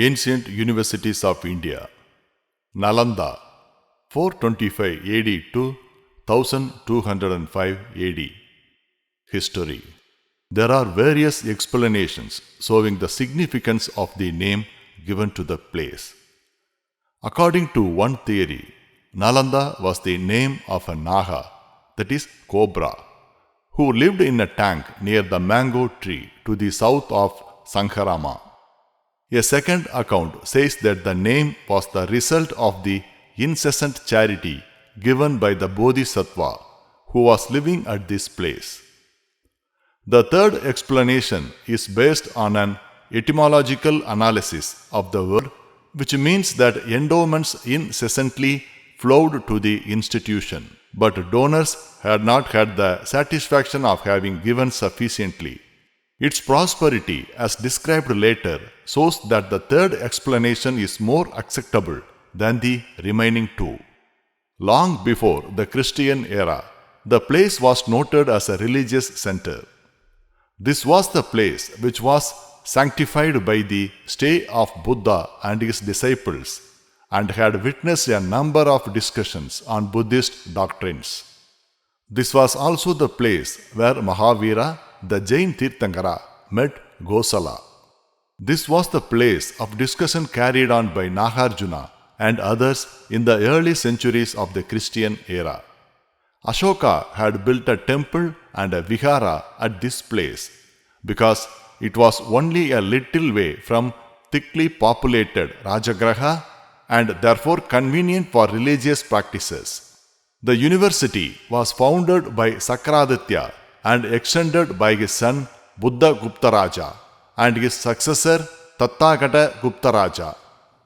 Ancient Universities of India. NALANDA, 425 AD to 1205 AD. History. There are various explanations showing the significance of the name given to the place. According to one theory, Nalanda was the name of a Naga, that is cobra, who lived in a tank near the mango tree to the south of Sankharama. A second account says that the name was the result of the incessant charity given by the Bodhisattva who was living at this place. The third explanation is based on an etymological analysis of the word, which means that endowments incessantly flowed to the institution, but donors had not had the satisfaction of having given sufficiently. Its prosperity, as described later, shows that the third explanation is more acceptable than the remaining two. Long before the Christian era, the place was noted as a religious center. This was the place which was sanctified by the stay of Buddha and his disciples and had witnessed a number of discussions on Buddhist doctrines. This was also the place where Mahavira, the Jain Tirthankara, met Gosala. This was the place of discussion carried on by Nagarjuna and others in the early centuries of the Christian era. Ashoka had built a temple and a vihara at this place because it was only a little way from thickly populated Rajagraha and therefore convenient for religious practices. The university was founded by Sakraditya and extended by his son Buddha Gupta Raja and his successor Tathagata Gupta Raja.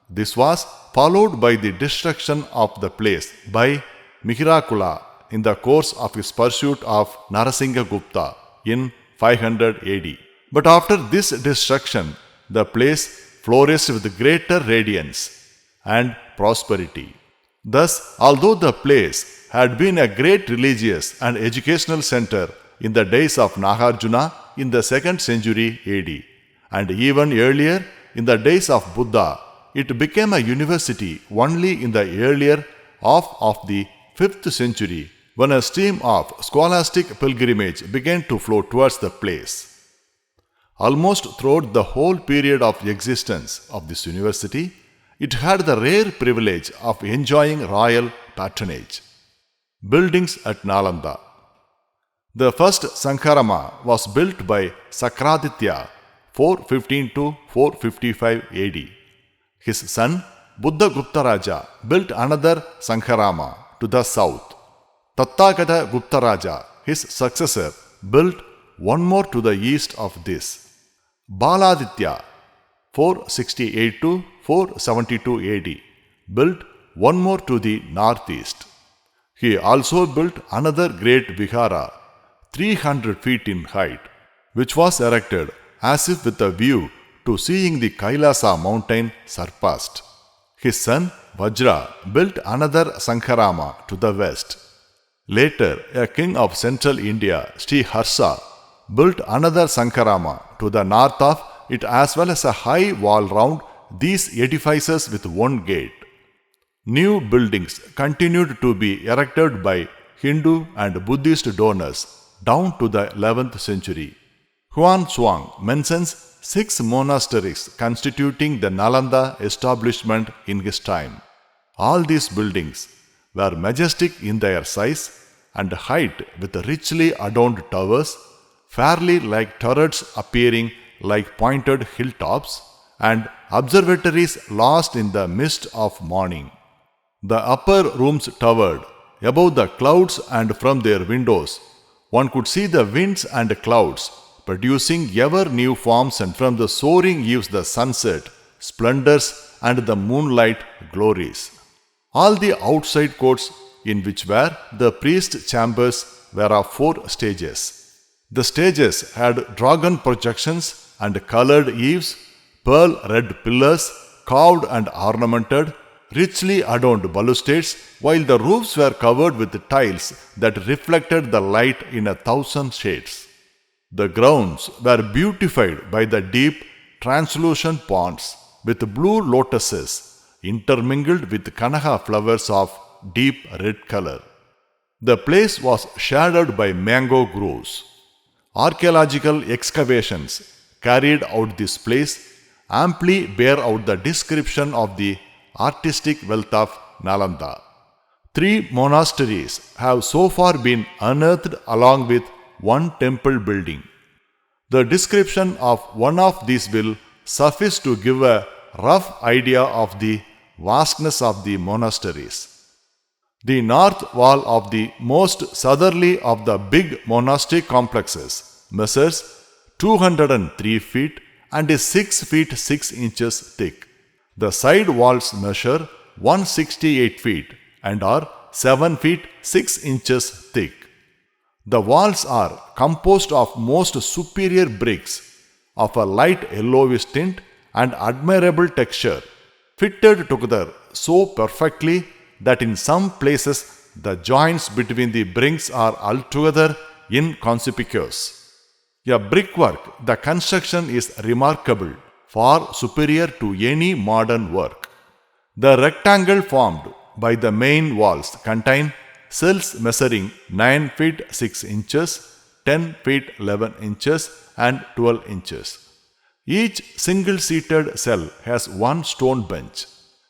This was followed by the destruction of the place by Mihirakula in the course of his pursuit of Narasingha Gupta in 500 AD. But after this destruction, the place flourished with greater radiance and prosperity. Thus, although the place had been a great religious and educational center in the days of Nagarjuna in the 2nd century AD, and even earlier in the days of Buddha, it became a university only in the earlier half of the 5th century when a stream of scholastic pilgrimage began to flow towards the place. Almost throughout the whole period of existence of this university, it had the rare privilege of enjoying royal patronage. Buildings at Nalanda. The first Sankharama was built by Sakraditya 415 to 455 AD. His son Buddha Gupta Raja built another Sankharama to the south. Tathagata Gupta Raja, his successor, built one more to the east of this. Baladitya 468 to 472 AD built one more to the northeast. He also built another great vihara, 300 feet in height, which was erected as if with a view to seeing the Kailasa mountain surpassed. His son Vajra built another Sankharama to the west. Later, a king of central India, Sri Harsha, built another Sankharama to the north of it as well as a high wall round these edifices with one gate. New buildings continued to be erected by Hindu and Buddhist donors down to the 11th century. Huan Chuang mentions 6 monasteries constituting the Nalanda establishment in his time. All these buildings were majestic in their size and height with richly adorned towers, fairly like turrets appearing like pointed hilltops, and observatories lost in the mist of morning. The upper rooms towered above the clouds, and from their windows one could see the winds and clouds producing ever new forms, and from the soaring eaves the sunset, splendors, and the moonlight glories. All the outside courts in which were the priest chambers were of 4 stages. The stages had dragon projections and colored eaves, pearl red pillars, carved and ornamented, richly adorned balustrades, while the roofs were covered with tiles that reflected the light in 1,000 shades. The grounds were beautified by the deep, translucent ponds with blue lotuses intermingled with kanaha flowers of deep red color. The place was shadowed by mango groves. Archaeological excavations carried out this place amply bear out the description of the artistic wealth of Nalanda. 3 monasteries have so far been unearthed along with one temple building. The description of one of these will suffice to give a rough idea of the vastness of the monasteries. The north wall of the most southerly of the big monastic complexes measures 203 feet and is 6 feet 6 inches thick. The side walls measure 168 feet and are 7 feet 6 inches thick. The walls are composed of most superior bricks of a light yellowish tint and admirable texture, fitted together so perfectly that in some places the joints between the bricks are altogether inconspicuous. A brickwork, the construction is remarkable, far superior to any modern work. The rectangle formed by the main walls contain cells measuring 9 feet 6 inches, 10 feet 11 inches and 12 inches. Each single-seated cell has one stone bench,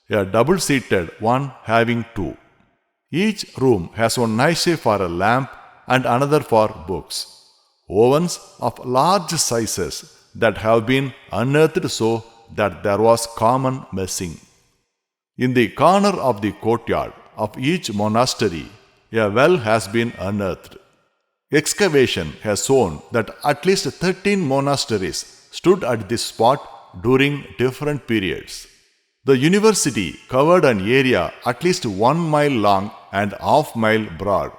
a double-seated one having 2. Each room has one niche for a lamp and another for books. Ovens of large sizes that have been unearthed so that there was common messing. In the corner of the courtyard of each monastery, a well has been unearthed. Excavation has shown that at least 13 monasteries stood at this spot during different periods. The university covered an area at least 1 mile long and half-mile broad,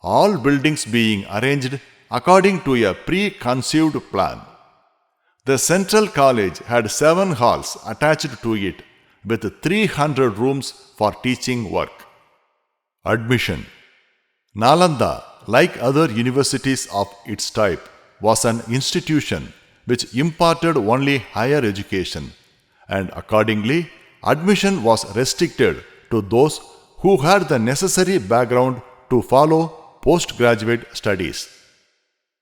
all buildings being arranged according to a preconceived plan. The central college had 7 halls attached to it with 300 rooms for teaching work. Admission. Nalanda, like other universities of its type, was an institution which imparted only higher education, and accordingly, admission was restricted to those who had the necessary background to follow postgraduate studies.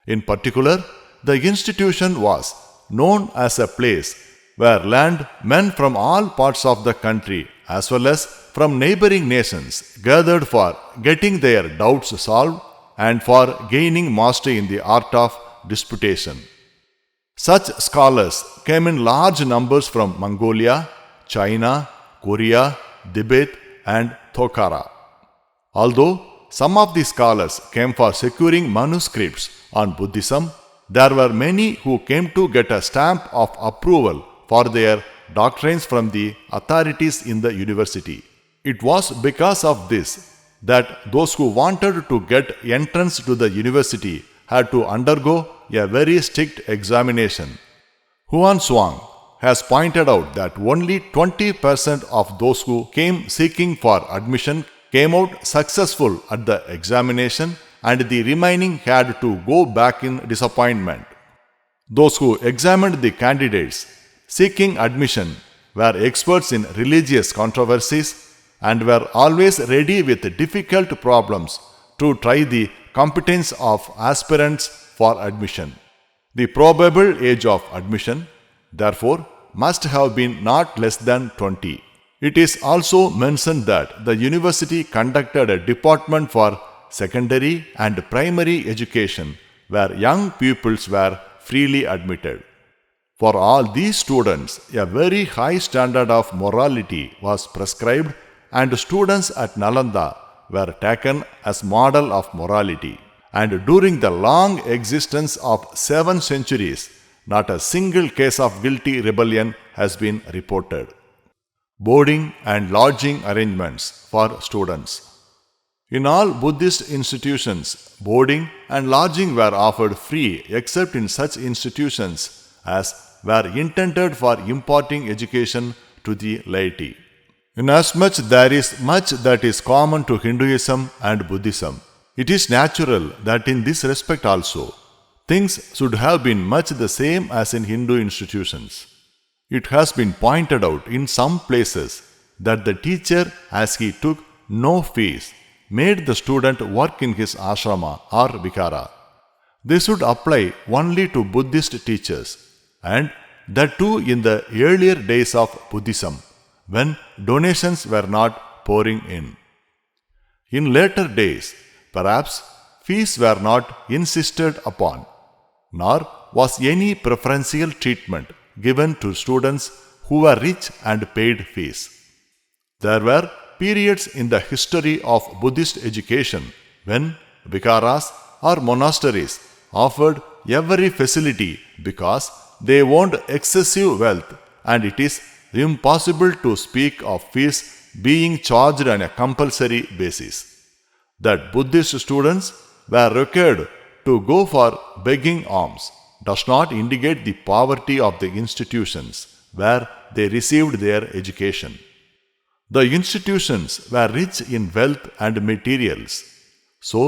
In particular, the institution was known as a place where learned men from all parts of the country as well as from neighboring nations gathered for getting their doubts solved and for gaining mastery in the art of disputation. Such scholars came in large numbers from Mongolia, China, Korea, Tibet, and Tokhara. Although some of the scholars came for securing manuscripts on Buddhism, there were many who came to get a stamp of approval for their doctrines from the authorities in the university. It was because of this that those who wanted to get entrance to the university had to undergo a very strict examination. Huan Xuang has pointed out that only 20% of those who came seeking for admission came out successful at the examination, and the remaining had to go back in disappointment. Those who examined the candidates seeking admission were experts in religious controversies and were always ready with difficult problems to try the competence of aspirants for admission. The probable age of admission, therefore, must have been not less than 20. It is also mentioned that the university conducted a department for secondary and primary education where young pupils were freely admitted. For all these students, a very high standard of morality was prescribed, and students at Nalanda were taken as model of morality. And during the long existence of 7 centuries, not a single case of guilty rebellion has been reported. Boarding and lodging arrangements for students. In all Buddhist institutions, boarding and lodging were offered free except in such institutions as were intended for imparting education to the laity. Inasmuch there is much that is common to Hinduism and Buddhism, it is natural that in this respect also, things should have been much the same as in Hindu institutions. It has been pointed out in some places that the teacher, as he took no fees, made the student work in his ashrama or vikara. This would apply only to Buddhist teachers, and that too in the earlier days of Buddhism, when donations were not pouring in. In later days, perhaps fees were not insisted upon, nor was any preferential treatment given to students who were rich and paid fees. There were periods in the history of Buddhist education when vikaras or monasteries offered every facility because they owned excessive wealth, and it is impossible to speak of fees being charged on a compulsory basis. That Buddhist students were required to go for begging alms does not indicate the poverty of the institutions where they received their education. The institutions were rich in wealth and materials, so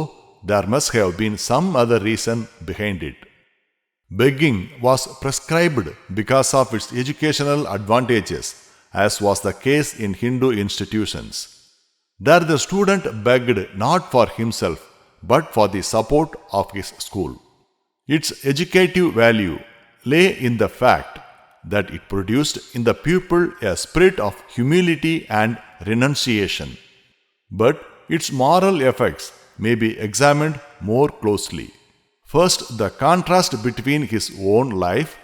there must have been some other reason behind it. Begging was prescribed because of its educational advantages, as was the case in Hindu institutions. There the student begged not for himself, but for the support of his school. Its educative value lay in the fact that it produced in the pupil a spirit of humility and renunciation. But its moral effects may be examined more closely. First, the contrast between his own life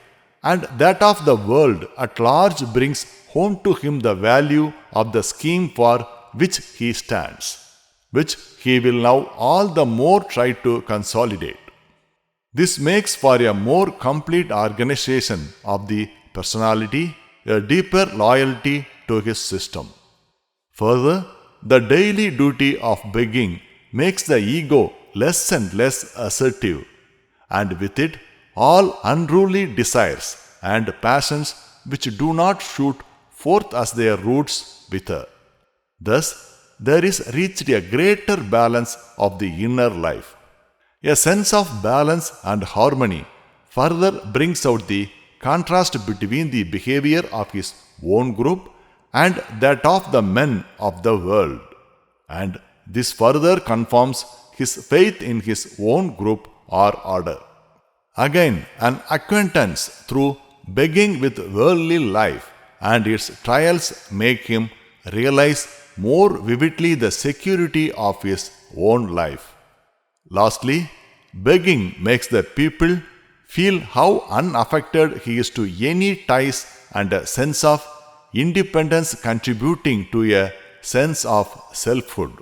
and that of the world at large brings home to him the value of the scheme for which he stands, which he will now all the more try to consolidate. This makes for a more complete organization of the personality, a deeper loyalty to his system. Further, the daily duty of begging makes the ego less and less assertive, and with it all unruly desires and passions which do not shoot forth as their roots wither. Thus, there is reached a greater balance of the inner life. A sense of balance and harmony further brings out the contrast between the behavior of his own group and that of the men of the world, and this further confirms his faith in his own group or order. Again, an acquaintance through begging with worldly life and its trials make him realize more vividly the security of his own life. Lastly, begging makes the pupil feel how unaffected he is to any ties and a sense of independence contributing to a sense of selfhood.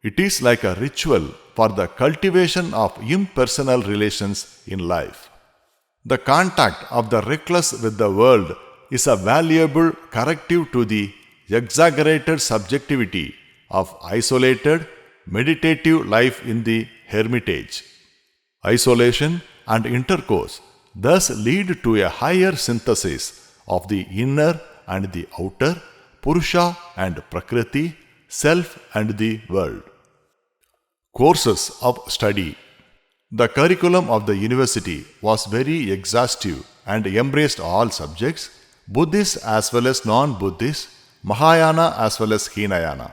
It is like a ritual for the cultivation of impersonal relations in life. The contact of the reckless with the world is a valuable corrective to the exaggerated subjectivity of isolated, meditative life in the hermitage. Isolation and intercourse thus lead to a higher synthesis of the inner and the outer, Purusha and Prakriti, self and the world. Courses of study. The curriculum of the university was very exhaustive and embraced all subjects, Buddhist as well as non-Buddhist, Mahayana as well as Hinayana.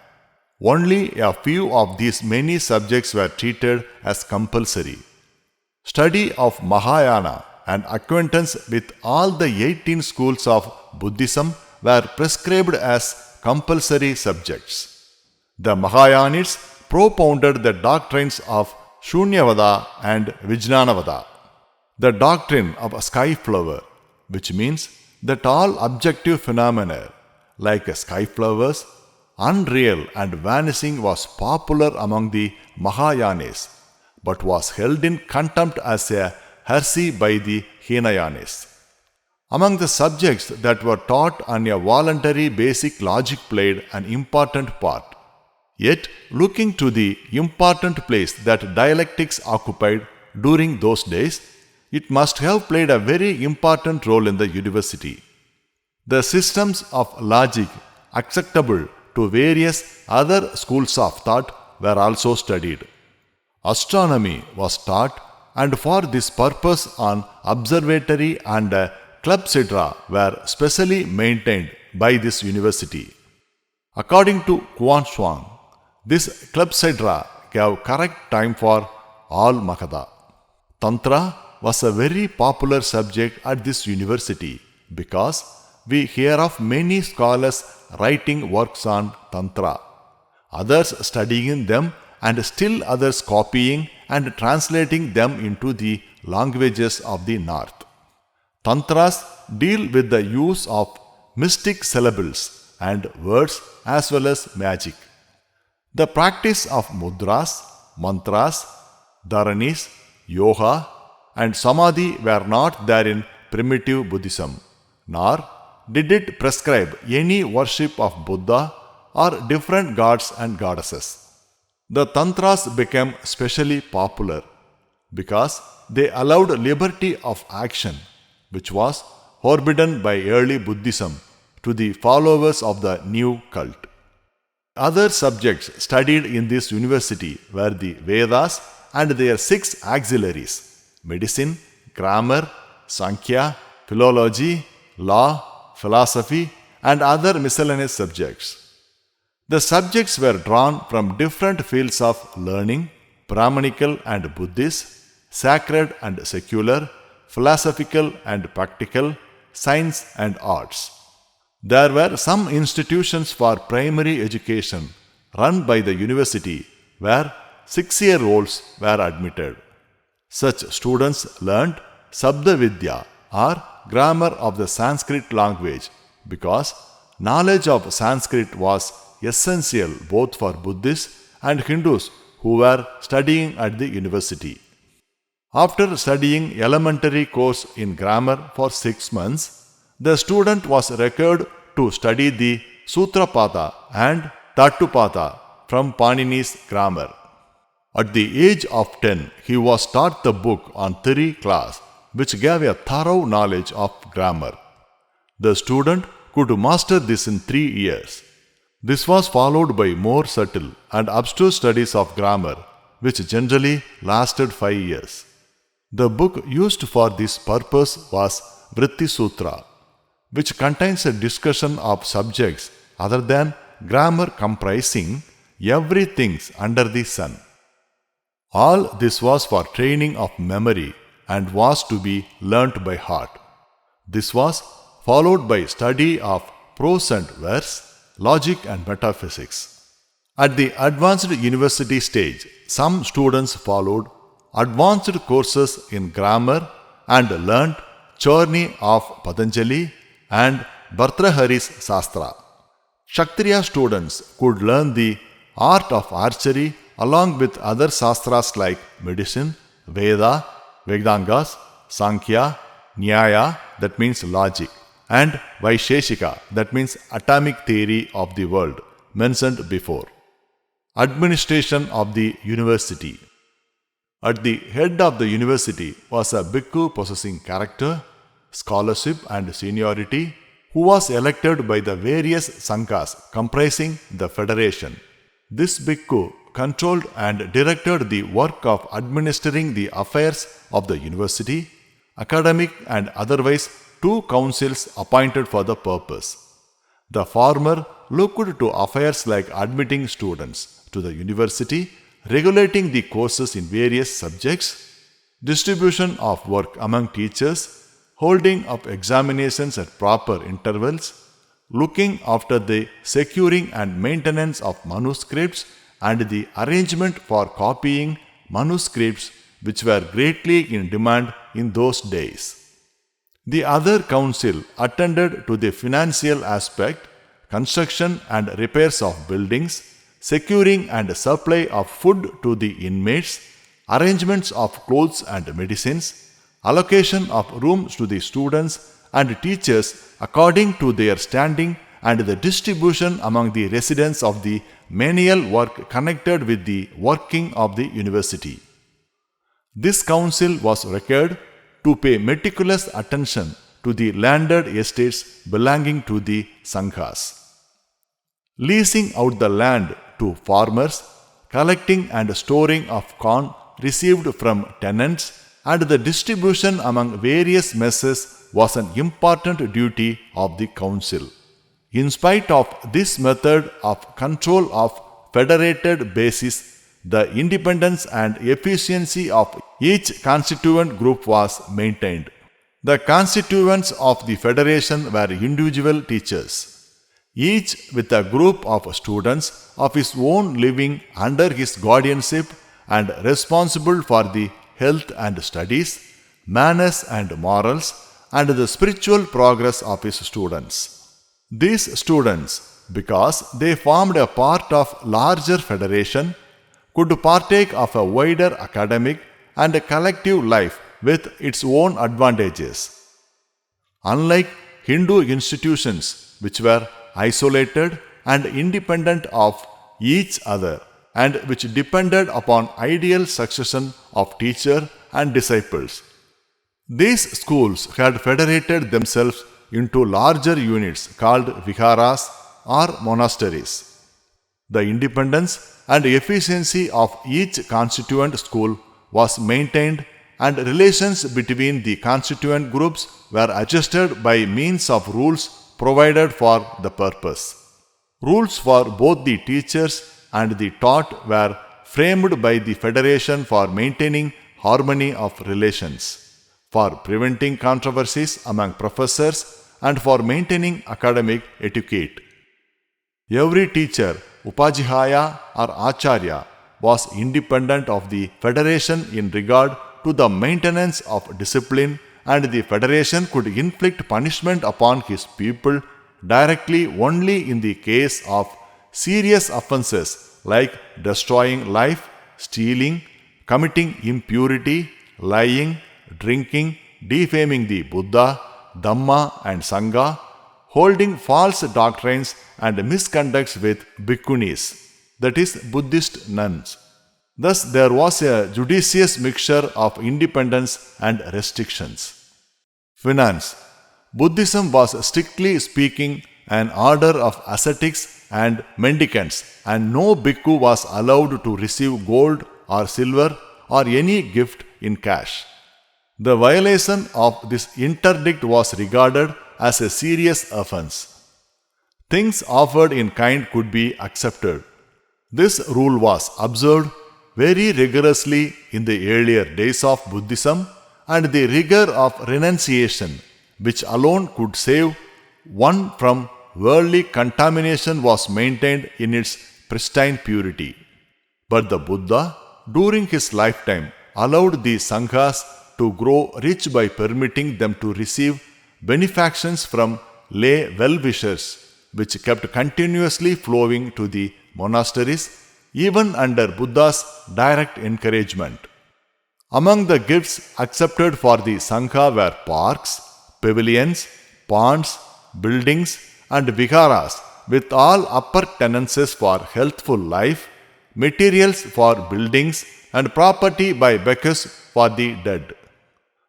Only a few of these many subjects were treated as compulsory. Study of Mahayana and acquaintance with all the 18 schools of Buddhism were prescribed as compulsory subjects. The Mahayanists propounded the doctrines of Shunyavada and Vijnanavada, the doctrine of a sky flower, which means that all objective phenomena, like sky flowers, unreal and vanishing, was popular among the Mahayanis, but was held in contempt as a heresy by the Hinayanis. Among the subjects that were taught on a voluntary basic logic played an important part. Yet, looking to the important place that dialectics occupied during those days, it must have played a very important role in the university. The systems of logic acceptable to various other schools of thought were also studied. Astronomy was taught, and for this purpose on observatory and clepsydra were specially maintained by this university. According to Quan Chuang, this clepsydra gave correct time for all Magadha. Tantra was a very popular subject at this university because we hear of many scholars writing works on Tantra, others studying them and still others copying and translating them into the languages of the North. Tantras deal with the use of mystic syllables and words as well as magic. The practice of mudras, mantras, dharanis, yoga, and samadhi were not there in primitive Buddhism, nor did it prescribe any worship of Buddha or different gods and goddesses. The Tantras became specially popular because they allowed liberty of action, which was forbidden by early Buddhism to the followers of the new cult. Other subjects studied in this university were the Vedas and their 6 auxiliaries: medicine, grammar, Sankhya, philology, law, philosophy, and other miscellaneous subjects. The subjects were drawn from different fields of learning: Brahmanical and Buddhist, sacred and secular, philosophical and practical, science and arts. There were some institutions for primary education run by the university where 6-year-olds were admitted. Such students learnt Sabda Vidya or grammar of the Sanskrit language because knowledge of Sanskrit was essential both for Buddhists and Hindus who were studying at the university. After studying elementary course in grammar for 6 months, the student was required to study the Sutrapada and Tattupata from Panini's grammar. At the age of 10, he was taught the book on theory class, which gave a thorough knowledge of grammar. The student could master this in 3 years. This was followed by more subtle and abstruse studies of grammar, which generally lasted 5 years. The book used for this purpose was Vritti Sutra, which contains a discussion of subjects other than grammar comprising everything under the sun. All this was for training of memory and was to be learnt by heart. This was followed by study of prose and verse, logic and metaphysics. At the advanced university stage, some students followed advanced courses in grammar and learnt Chorni of Patanjali and Bhartrhari's Sastra. Kshatriya students could learn the art of archery along with other sastras like medicine, Veda, Vedangas, Sankhya, Nyaya, that means logic, and Vaisheshika, that means atomic theory of the world, mentioned before. Administration of the university. At the head of the university was a bhikkhu possessing character, scholarship and seniority, who was elected by the various sanghas comprising the federation. This bhikkhu controlled and directed the work of administering the affairs of the university, academic and otherwise 2 councils appointed for the purpose. The former looked to affairs like admitting students to the university, regulating the courses in various subjects, distribution of work among teachers, holding of examinations at proper intervals, looking after the securing and maintenance of manuscripts and the arrangement for copying manuscripts which were greatly in demand in those days. The other council attended to the financial aspect, construction and repairs of buildings, securing and supply of food to the inmates, arrangements of clothes and medicines, allocation of rooms to the students and teachers according to their standing, and the distribution among the residents of the menial work connected with the working of the university. This council was required to pay meticulous attention to the landed estates belonging to the sanghas. Leasing out the land to farmers, collecting and storing of corn received from tenants, and the distribution among various messes was an important duty of the council. In spite of this method of control of federated basis, the independence and efficiency of each constituent group was maintained. The constituents of the federation were individual teachers, each with a group of students of his own living under his guardianship and responsible for the health and studies, manners and morals, and the spiritual progress of his students. These students, because they formed a part of larger federation, could partake of a wider academic and collective life with its own advantages. Unlike Hindu institutions, which were isolated and independent of each other, and which depended upon ideal succession of teacher and disciples, these schools had federated themselves into larger units called viharas or monasteries. The independence and efficiency of each constituent school was maintained, and relations between the constituent groups were adjusted by means of rules provided for the purpose. Rules for both the teachers and the taught were framed by the federation for maintaining harmony of relations, for preventing controversies among professors, and for maintaining academic etiquette. Every teacher, upajihaya or acharya, was independent of the federation in regard to the maintenance of discipline, and the federation could inflict punishment upon his pupil directly only in the case of serious offenses like destroying life, stealing, committing impurity, lying, drinking, defaming the Buddha, Dhamma and Sangha, holding false doctrines and misconducts with bhikkhunis, that is, Buddhist nuns. Thus, there was a judicious mixture of independence and restrictions. Finance. Buddhism was strictly speaking an order of ascetics and mendicants, and no bhikkhu was allowed to receive gold or silver or any gift in cash. The violation of this interdict was regarded as a serious offense. Things offered in kind could be accepted. This rule was observed very rigorously in the earlier days of Buddhism, and the rigor of renunciation, which alone could save one from worldly contamination, was maintained in its pristine purity. But the Buddha, during his lifetime, allowed the Sanghas to grow rich by permitting them to receive benefactions from lay well-wishers, which kept continuously flowing to the monasteries, even under Buddha's direct encouragement. Among the gifts accepted for the Sangha were parks, pavilions, ponds, buildings, and viharas with all upper tenances for healthful life, materials for buildings, and property by bhikkhus for the dead.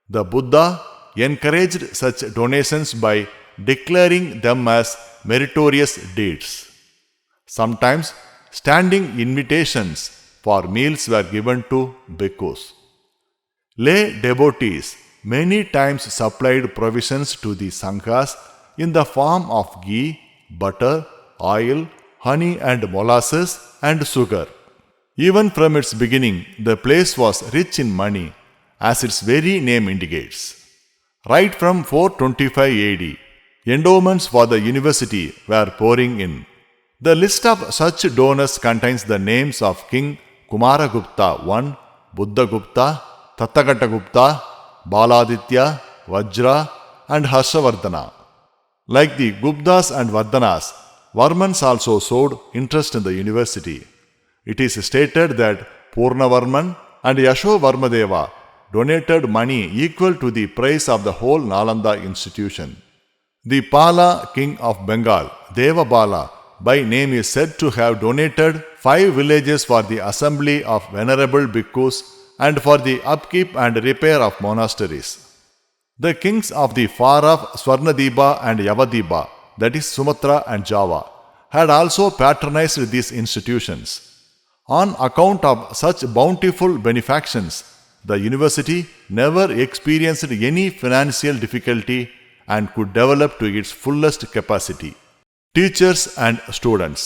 The Buddha encouraged such donations by declaring them as meritorious deeds. Sometimes standing invitations for meals were given to bhikkhus. Lay devotees many times supplied provisions to the Sanghas in the form of ghee, butter, oil, honey and molasses, and sugar. Even from its beginning, the place was rich in money, as its very name indicates. Right from 425 AD, endowments for the university were pouring in. The list of such donors contains the names of King Kumaragupta I, Buddhagupta, Tathagatagupta, Baladitya, Vajra, and Harshavardhana. Like the Guptas and Vardhanas, Varmans also showed interest in the university. It is stated that Purnavarman and Yashovarmadeva donated money equal to the price of the whole Nalanda institution. The Pala king of Bengal, Devabala, by name, is said to have donated 5 villages for the assembly of venerable bhikkhus and for the upkeep and repair of monasteries. The kings of the far-off Swarnadipa and Yavadipa, that is Sumatra and Java, had also patronized these institutions. On account of such bountiful benefactions, The university never experienced any financial difficulty and could develop to its fullest capacity. Teachers and students.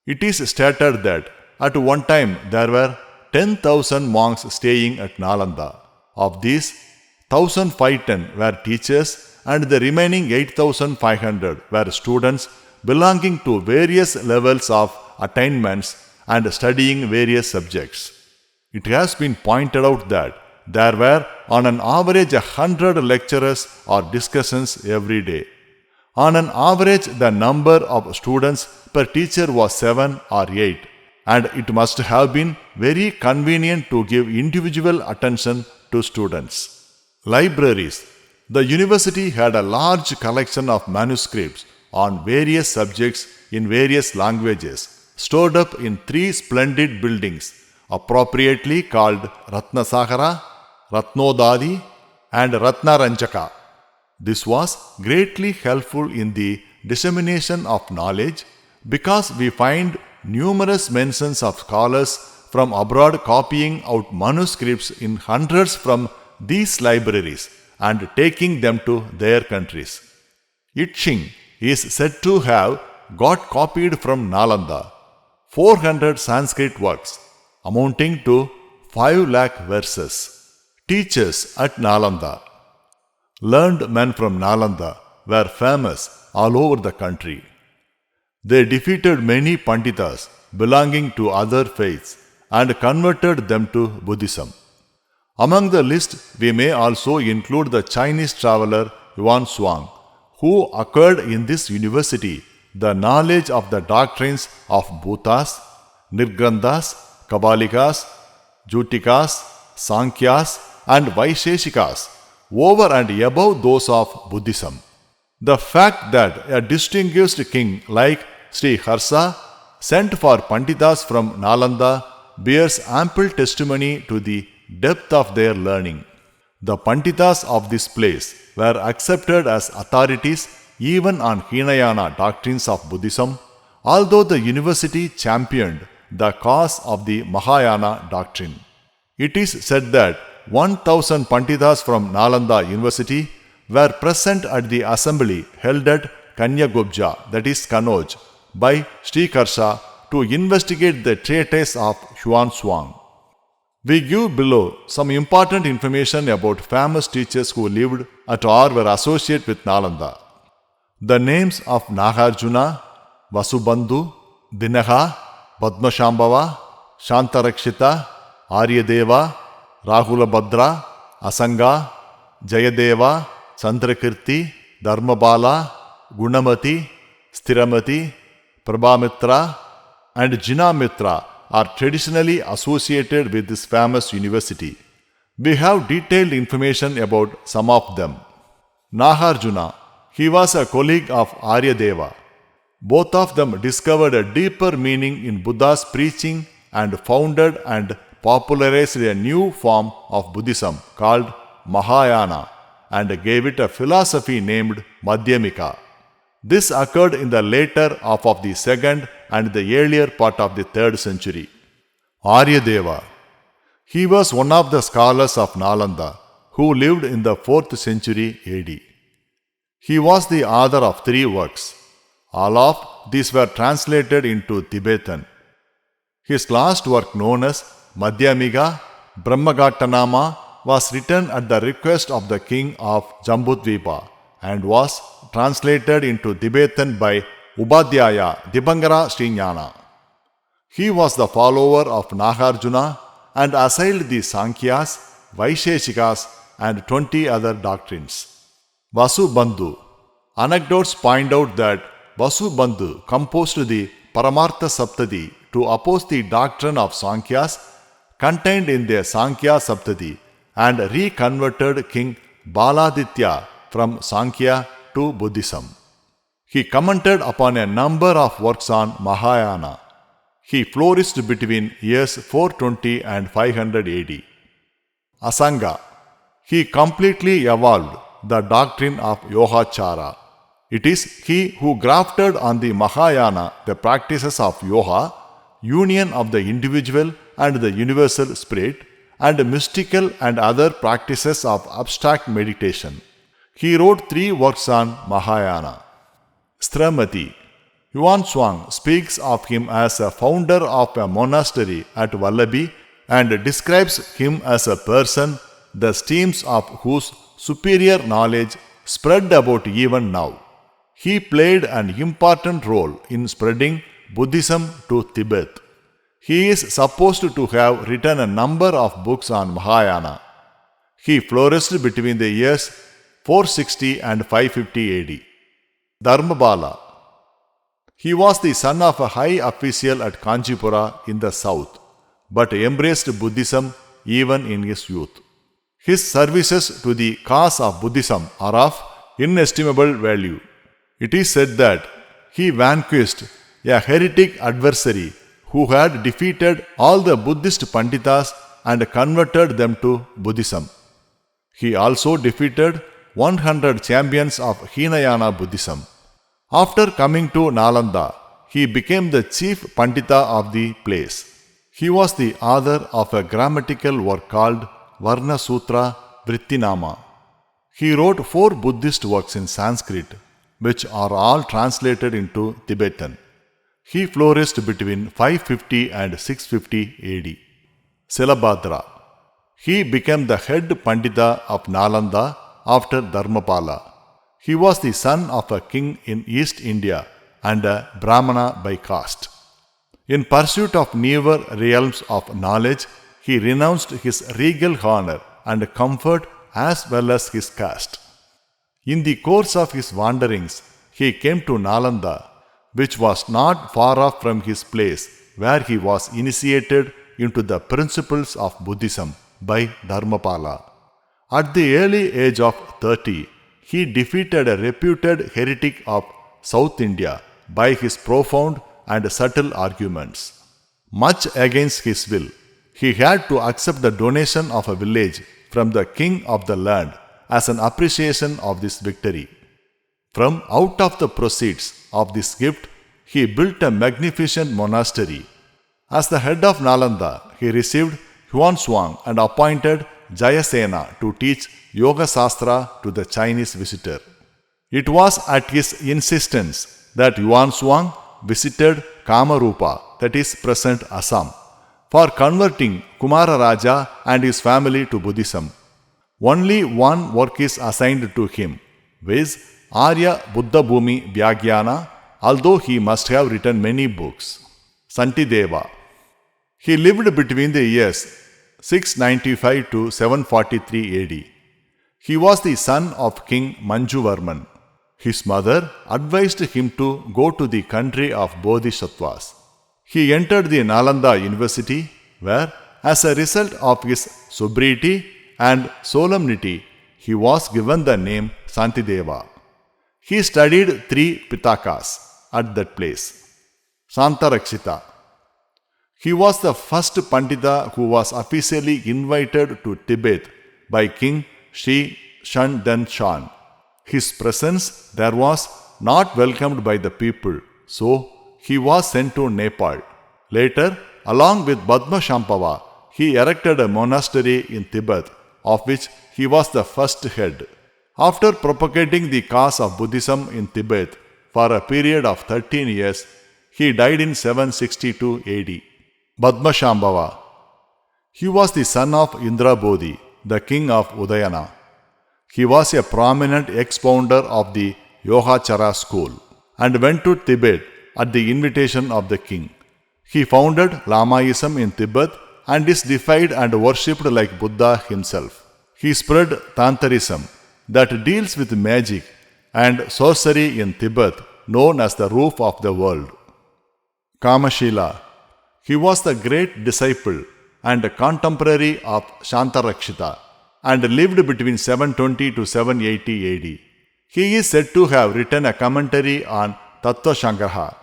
It is stated that at one time there were 10,000 monks staying at Nalanda. Of these, 1,510 were teachers and the remaining 8,500 were students belonging to various levels of attainments and studying various subjects. It has been pointed out that there were on an average 100 lecturers or discussions every day. On an average, the number of students per teacher was 7 or 8, and it must have been very convenient to give individual attention to students. Libraries. The university had a large collection of manuscripts on various subjects in various languages, stored up in 3 splendid buildings, appropriately called Ratnasagara, Ratnodadi, and Ratnaranjaka. This was greatly helpful in the dissemination of knowledge because we find numerous mentions of scholars from abroad copying out manuscripts in hundreds from these libraries and taking them to their countries. Itching is said to have got copied from Nalanda 400 Sanskrit works amounting to 5 lakh verses. Teachers at Nalanda. Learned men from Nalanda were famous all over the country. They defeated many Panditas belonging to other faiths and converted them to Buddhism. Among the list, we may also include the Chinese traveler Yuan Shuang, who acquired in this university the knowledge of the doctrines of Bhutas, Nirgranthas, Kabalikas, Jutikas, Sankhyas, and Vaisheshikas over and above those of Buddhism. The fact that a distinguished king like Sri Harsha sent for Panditas from Nalanda bears ample testimony to the depth of their learning. The Panditas of this place were accepted as authorities even on Hinayana doctrines of Buddhism, although the university championed the cause of the Mahayana doctrine. It is said that 1,000 Panditas from Nalanda University were present at the assembly held at Kanyagobja, that is Kanoj, by Sri Karsha to investigate the treatise of Yuan Shuang. We give below some important information about famous teachers who lived at or were associated with Nalanda. The names of Nagarjuna, Vasubandhu, Dinaha, Padmashambhava, Shantarakshita, Aryadeva, Rahulabhadra, Asanga, Jayadeva, Chandrakirti, Dharmabala, Gunamati, Stiramati, Prabhamitra, and Jinamitra are traditionally associated with this famous university. We have detailed information about some of them. Nagarjuna, he was a colleague of Aryadeva. Both of them discovered a deeper meaning in Buddha's preaching and founded and popularized a new form of Buddhism called Mahayana and gave it a philosophy named Madhyamika. This occurred in the later half of the 2nd and the earlier part of the 3rd century. Aryadeva. He was one of the scholars of Nalanda who lived in the 4th century AD. He was the author of 3 works. All of these were translated into Tibetan. His last work, known as Madhyamika Brahmagattanama, was written at the request of the king of Jambudvipa and was translated into Tibetan by Ubadhyaya Dibangara Srinyana. He was the follower of Nagarjuna and assailed the Sankhyas, Vaisheshikas, and 20 other doctrines. Vasubandhu. Anecdotes point out that Vasubandhu composed the Paramartha Saptati to oppose the doctrine of Sankhyas contained in the Sankhya Saptati and reconverted King Baladitya from Sankhya to Buddhism. He commented upon a number of works on Mahayana. He flourished between years 420 and 500 AD. Asanga. He completely evolved the doctrine of Yogacara. It is he who grafted on the Mahayana the practices of yoga, union of the individual and the universal spirit, and mystical and other practices of abstract meditation. He wrote 3 works on Mahayana. Stramati. Yuan Shuang speaks of him as a founder of a monastery at Vallabhi and describes him as a person the streams of whose superior knowledge spread about even now. He played an important role in spreading Buddhism to Tibet. He is supposed to have written a number of books on Mahayana. He flourished between the years 460 and 550 AD. Dharmabala. He was the son of a high official at Kanchipura in the south, but embraced Buddhism even in his youth. His services to the cause of Buddhism are of inestimable value. It is said that he vanquished a heretic adversary who had defeated all the Buddhist Panditas and converted them to Buddhism. He also defeated 100 champions of Hinayana Buddhism. After coming to Nalanda, he became the chief Pandita of the place. He was the author of a grammatical work called Varna Sutra Vrittinama. He wrote 4 Buddhist works in Sanskrit, which are all translated into Tibetan. He flourished between 550 and 650 AD. Silabhadra. He became the head Pandita of Nalanda after Dharmapala. He was the son of a king in East India and a Brahmana by caste. In pursuit of newer realms of knowledge, he renounced his regal honor and comfort as well as his caste. In the course of his wanderings, he came to Nalanda, which was not far off from his place where he was initiated into the principles of Buddhism by Dharmapala. At the early age of 30, he defeated a reputed heretic of South India by his profound and subtle arguments. Much against his will, he had to accept the donation of a village from the king of the land as an appreciation of this victory. From out of the proceeds of this gift, he built a magnificent monastery. As the head of Nalanda, he received Yuan Shuang and appointed Jayasena to teach Yoga Sastra to the Chinese visitor. It was at his insistence that Yuan Shuang visited Kamarupa, that is present Assam, for converting Kumara Raja and his family to Buddhism. Only one work is assigned to him, viz. Arya Buddha Bhumi Vyagyana, although he must have written many books. Santideva. He lived between the years 695 to 743 AD. He was the son of King Manjuvarman. His mother advised him to go to the country of Bodhisattvas. He entered the Nalanda University, where, as a result of his sobriety and solemnity, he was given the name Santideva. He studied 3 Pitakas at that place. Santarakshita. He was the first Pandita who was officially invited to Tibet by King Sri Shandan Shan. His presence there was not welcomed by the people, so he was sent to Nepal. Later, along with Padma Shampava, he erected a monastery in Tibet, of which he was the first head. After propagating the cause of Buddhism in Tibet for a period of 13 years, he died in 762 AD. Padma Shambhava. He was the son of Indra Bodhi, the king of Udayana. He was a prominent expounder of the Yogacara school and went to Tibet at the invitation of the king. He founded Lamaism in Tibet and is deified and worshipped like Buddha himself. He spread Tantarism, that deals with magic and sorcery in Tibet, known as the roof of the world. Kamashila. He was the great disciple and contemporary of Shantarakshita and lived between 720 to 780 AD. He is said to have written a commentary on Tattva Sangraha.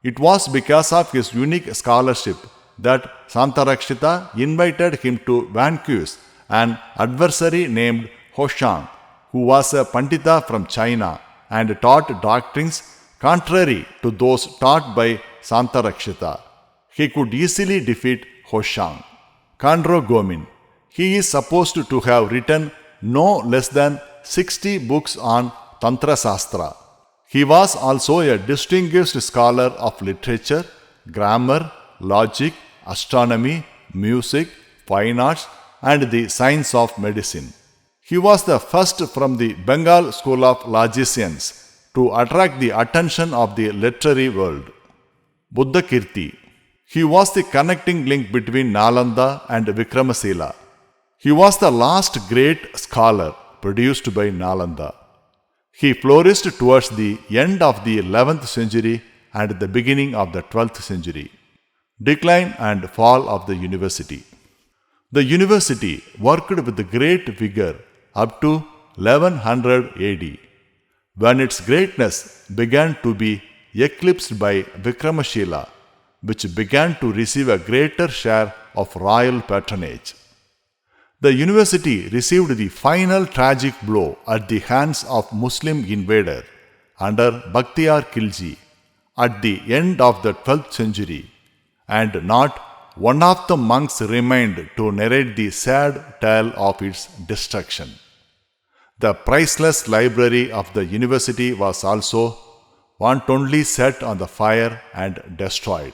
It was because of his unique scholarship that Santarakshita invited him to vanquish an adversary named Hoshang, who was a Pandita from China and taught doctrines contrary to those taught by Santarakshita. He could easily defeat Hoshang. Kandro Gomin. He is supposed to have written no less than 60 books on Tantra Sastra. He was also a distinguished scholar of literature, grammar, logic, astronomy, music, fine arts, and the science of medicine. He was the first from the Bengal school of logicians to attract the attention of the literary world. Buddha Kirti. He was the connecting link between Nalanda and Vikramasila. He was the last great scholar produced by Nalanda. He flourished towards the end of the 11th century and the beginning of the 12th century. Decline and fall of the university. The university worked with great vigor up to 1100 AD, when its greatness began to be eclipsed by Vikramashila, which began to receive a greater share of royal patronage. The university received the final tragic blow at the hands of Muslim invader under Bakhtiyar Khilji at the end of the 12th century, and not one of the monks remained to narrate the sad tale of its destruction. The priceless library of the university was also wantonly set on the fire and destroyed.